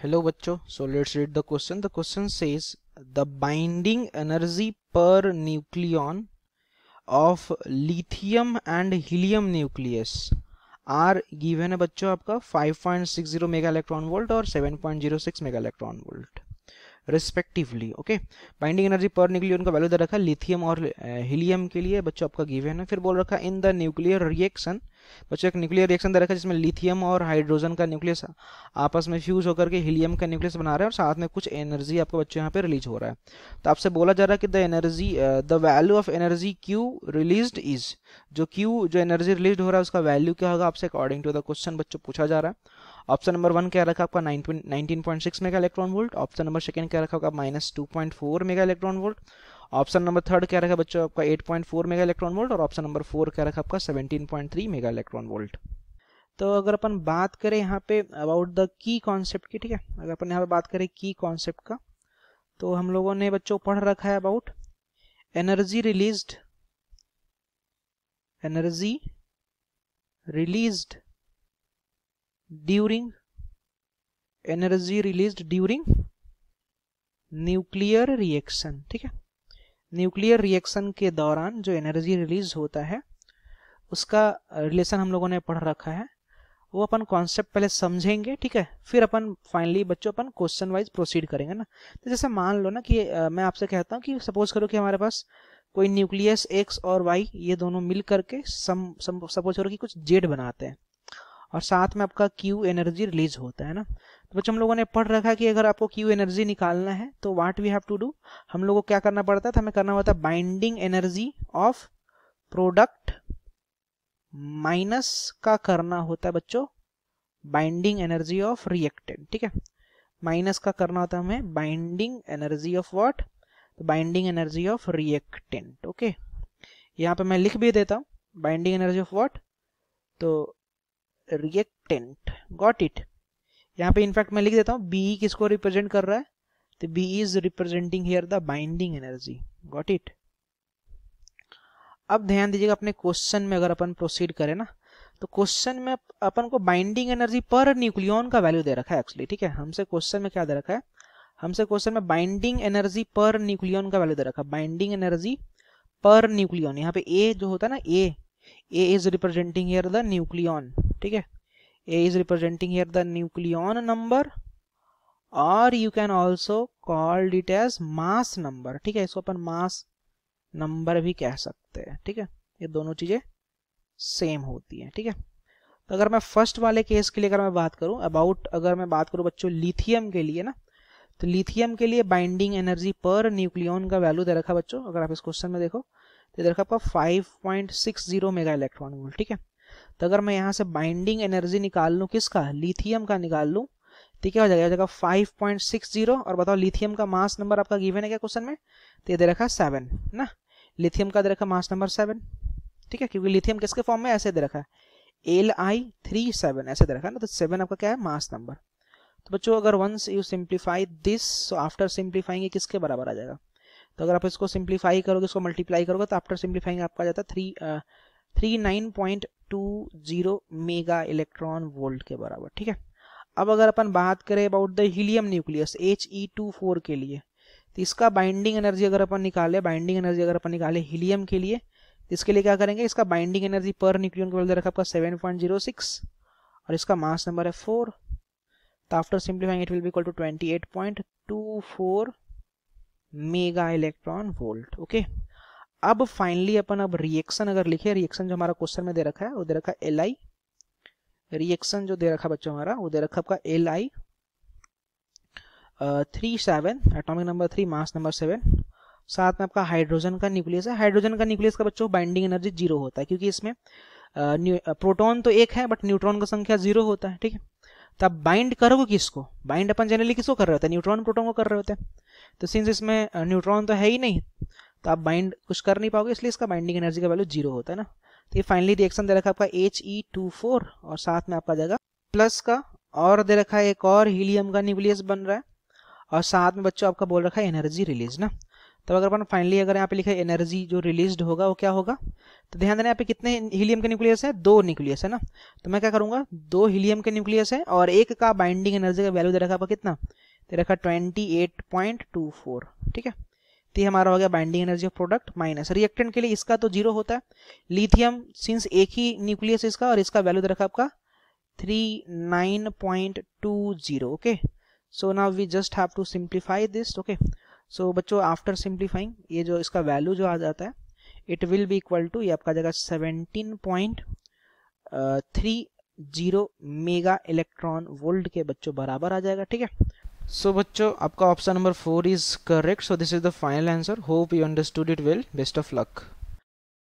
Hello बच्चों, so let's read the question. The question says the binding energy per nucleon of lithium and helium nucleus are given है बच्चों आपका 5.60 mega electron volt और 7.06 mega electron volt respectively. Okay, binding energy per nucleon का value दे रखा है lithium और helium के लिए बच्चों आपका गिवन है. फिर बोल रखा है इन द न्यूक्लियर रिएक्शन, बच्चों एक न्यूक्लियर रिएक्शन दे रखा है जिसमें लिथियम और हाइड्रोजन का न्यूक्लियस आपस में फ्यूज होकर के हीलियम का न्यूक्लियस बना रहा है और साथ में कुछ एनर्जी आपका बच्चों यहाँ पे रिलीज हो रहा है. तो आपसे बोला जा रहा है कि the value of energy Q released is, जो एनर्जी रिलीज हो रहा है उसका वैल्यू क्या होगा आपसे अकॉर्डिंग टू द क्वेश्चन बच्चों पूछा जा रहा है. ऑप्शन नंबर 1 क्या रखा आपका 19.6 mega electron volt. Option number 2 क्या रखा आपका -2.4 mega electron volt. Option number 3 क्या रखा बच्चों आपका 8.4 मेगा इलेक्ट्रॉन वोल्ट और ऑप्शन नंबर 4 क्या रखा आपका 17.3 मेगा इलेक्ट्रॉन वोल्ट. तो अगर अपन बात करें यहाँ पे अबाउट द की कॉन्सेप्ट की, ठीक है, अगर अपन यहाँ पे बात करें की कॉन्सेप्ट का, तो हम लोगों ने बच्चों पढ़ रखा है about energy released during nuclear reaction. ठीक है, न्यूक्लियर रिएक्शन के दौरान जो एनर्जी रिलीज होता है उसका रिलेशन हम लोगों ने पढ़ रखा है. वो अपन कॉन्सेप्ट पहले समझेंगे, ठीक है, फिर अपन फाइनली बच्चों अपन क्वेश्चन वाइज प्रोसीड करेंगे ना. तो जैसे मान लो ना कि मैं आपसे कहता हूँ कि सपोज करो कि हमारे पास कोई न्यूक्लियस एक्स और वाई ये दोनों मिल करके सपोज करो कि कुछ जेड बनाते हैं और साथ में आपका क्यू एनर्जी रिलीज होता है ना. तो बच्चों हम लोगों ने पढ़ रखा कि अगर आपको क्यू एनर्जी निकालना है तो what we have to do, हम लोगों को क्या करना पड़ता है, हमें करना होता है binding energy of product minus का करना होता है बच्चों बाइंडिंग एनर्जी ऑफ रिएक्टेंट. ठीक है, माइनस का करना होता है हमें बाइंडिंग एनर्जी ऑफ व्हाट, तो binding energy of reactant. Okay, यहाँ पे मैं लिख भी देता हूँ बाइंडिंग एनर्जी ऑफ व्हाट, तो रिएक्टेंट. Got it. यहाँ पे इनफैक्ट मैं लिख देता हूँ बी किसको रिप्रेजेंट कर रहा है, तो B is representing here the binding energy. Got it. अब ध्यान दीजिएगा अपने क्वेश्चन में अगर अपन प्रोसीड करें ना, तो क्वेश्चन में अपन को बाइंडिंग एनर्जी पर न्यूक्लियन का वैल्यू दे रखा है एक्चुअली. ठीक है, हमसे क्वेश्चन में क्या दे रखा है, हमसे क्वेश्चन में बाइंडिंग एनर्जी पर न्यूक्लियन का वैल्यू दे रखा है, बाइंडिंग एनर्जी पर न्यूक्लियन. यहाँ पे ए जो होता है ना, A is representing here the nucleon. ठीक है, A is representing here the nucleon number और you can also called it as mass number. ठीक है, इसको अपन मास नंबर भी कह सकते हैं. ठीक है, ये दोनों चीजें सेम होती हैं. ठीक है, तो अगर मैं फर्स्ट वाले केस के लिए अगर मैं बात करूं अबाउट, अगर मैं बात करूं बच्चों लिथियम के लिए ना, तो लिथियम के लिए बाइंडिंग एनर्जी पर न्यूक्लियन का वैल्यू दे रखा बच्चों. अगर आप इस क्वेश्चन में देखो तो दे रखा आपका 5.60 मेगा इलेक्ट्रॉन वोल्ट. ठीक है, तो अगर मैं यहाँ से बाइंडिंग एनर्जी निकाल लूँ किसका, लिथियम का निकाल लूँ, तो क्या हो जाएगा 5.60 और बताओ लिथियम का मास नंबर आपका गिवन है क्या क्वेश्चन में, तो ये दे रखा 7 ना, लिथियम का दे रखा मास नंबर 7. ठीक है, क्योंकि लिथियम किसके फॉर्म में ऐसे दे रखा है Li37 ऐसे दे रखा है ना, तो 7 आपका क्या है मास नंबर. तो बच्चों अगर once you simplify this, so after simplifying किसके बराबर आ जाएगा, तो अगर आप इसको सिंप्लीफाई करोगे, इसको मल्टीप्लाई करोगे, तो आफ्टर सिंप्लीफाइंग आपका आ जाता है 39.20 मेगा इलेक्ट्रॉन वोल्ट के बराबर. ठीक है, अब अगर अपन बात करें about the helium nucleus He24 के लिए, तो इसका बाइंडिंग एनर्जी अगर अपन निकाले हीलियम के लिए, तो इसके लिए क्या करेंगे, इसका बाइंडिंग एनर्जी पर न्यूक्लियन को रखा आपका 7.06 और इसका मास नंबर है 4. तो after simplifying it will be equal to 28.24 mega electron volt. Okay, अब फाइनली अपन अब रिएक्शन अगर लिखे, रिएक्शन जो हमारा क्वेश्चन में दे रखा है वो दे रखा है Li, रिएक्शन जो दे रखा बच्चों हमारा वो दे रखा आपका Li37 atomic number 3 mass number 7, साथ में आपका हाइड्रोजन का न्यूक्लियस है. हाइड्रोजन का न्यूक्लियस का बच्चों बाइंडिंग एनर्जी 0 होता है क्योंकि इसमें प्रोटॉन तो 1 है बट न्यूट्रॉन का संख्या 0 होता है. ठीक है, तो आप बाइंड करोगे किसको, बाइंड अपन जनरली किसको कर रहे होते हैं, न्यूट्रॉन प्रोटॉन को कर रहे होते हैं. तो सिंस इसमें न्यूट्रॉन तो है ही नहीं तो आप बाइंड कुछ कर नहीं पाओगे, इसलिए इसका बाइंडिंग एनर्जी का वैल्यू 0 होता है ना. तो ये फाइनली रिएक्शन दे रखा आपका He24 और साथ में आपका जाएगा प्लस का, और दे रखा है एक और हीलियम का न्यूक्लियस बन रहा है और साथ में बच्चों आपका बोल रखा है एनर्जी रिलीज ना. तो अगर अपन फाइनली अगर यहाँ पे लिखा है एनर्जी जो रिलीज्ड होगा वो क्या होगा, तो ध्यान देना यहाँ पे कितने हीलियम के न्यूक्लियस है, 2 न्यूक्लियस है ना। तो मैं क्या करूंगा, 2 हीलियम के न्यूक्लियस है और एक का बाइंडिंग एनर्जी का वैल्यू दे रखा है कितना, दे रखा 28.24, ठीक है। तो ये हमारा हो गया binding energy of product minus reactant के लिए इसका तो 0 होता है, लिथियम सिंस एक ही न्यूक्लियस इसका और इसका वैल्यू दे रखा आपका 39.20, okay. So now we just have to simplify this, okay. So बच्चों आफ्टर सिंप्लीफाइंग ये जो इसका वैल्यू जो आ जाता है it will be equal to, ये आपका जगह 17.30 मेगा इलेक्ट्रॉन वोल्ट के बच्चों बराबर आ जाएगा, ठीक है। सो बच्चों आपका option number 4 is correct. So this is the final answer. Hope you understood it well. Best of luck.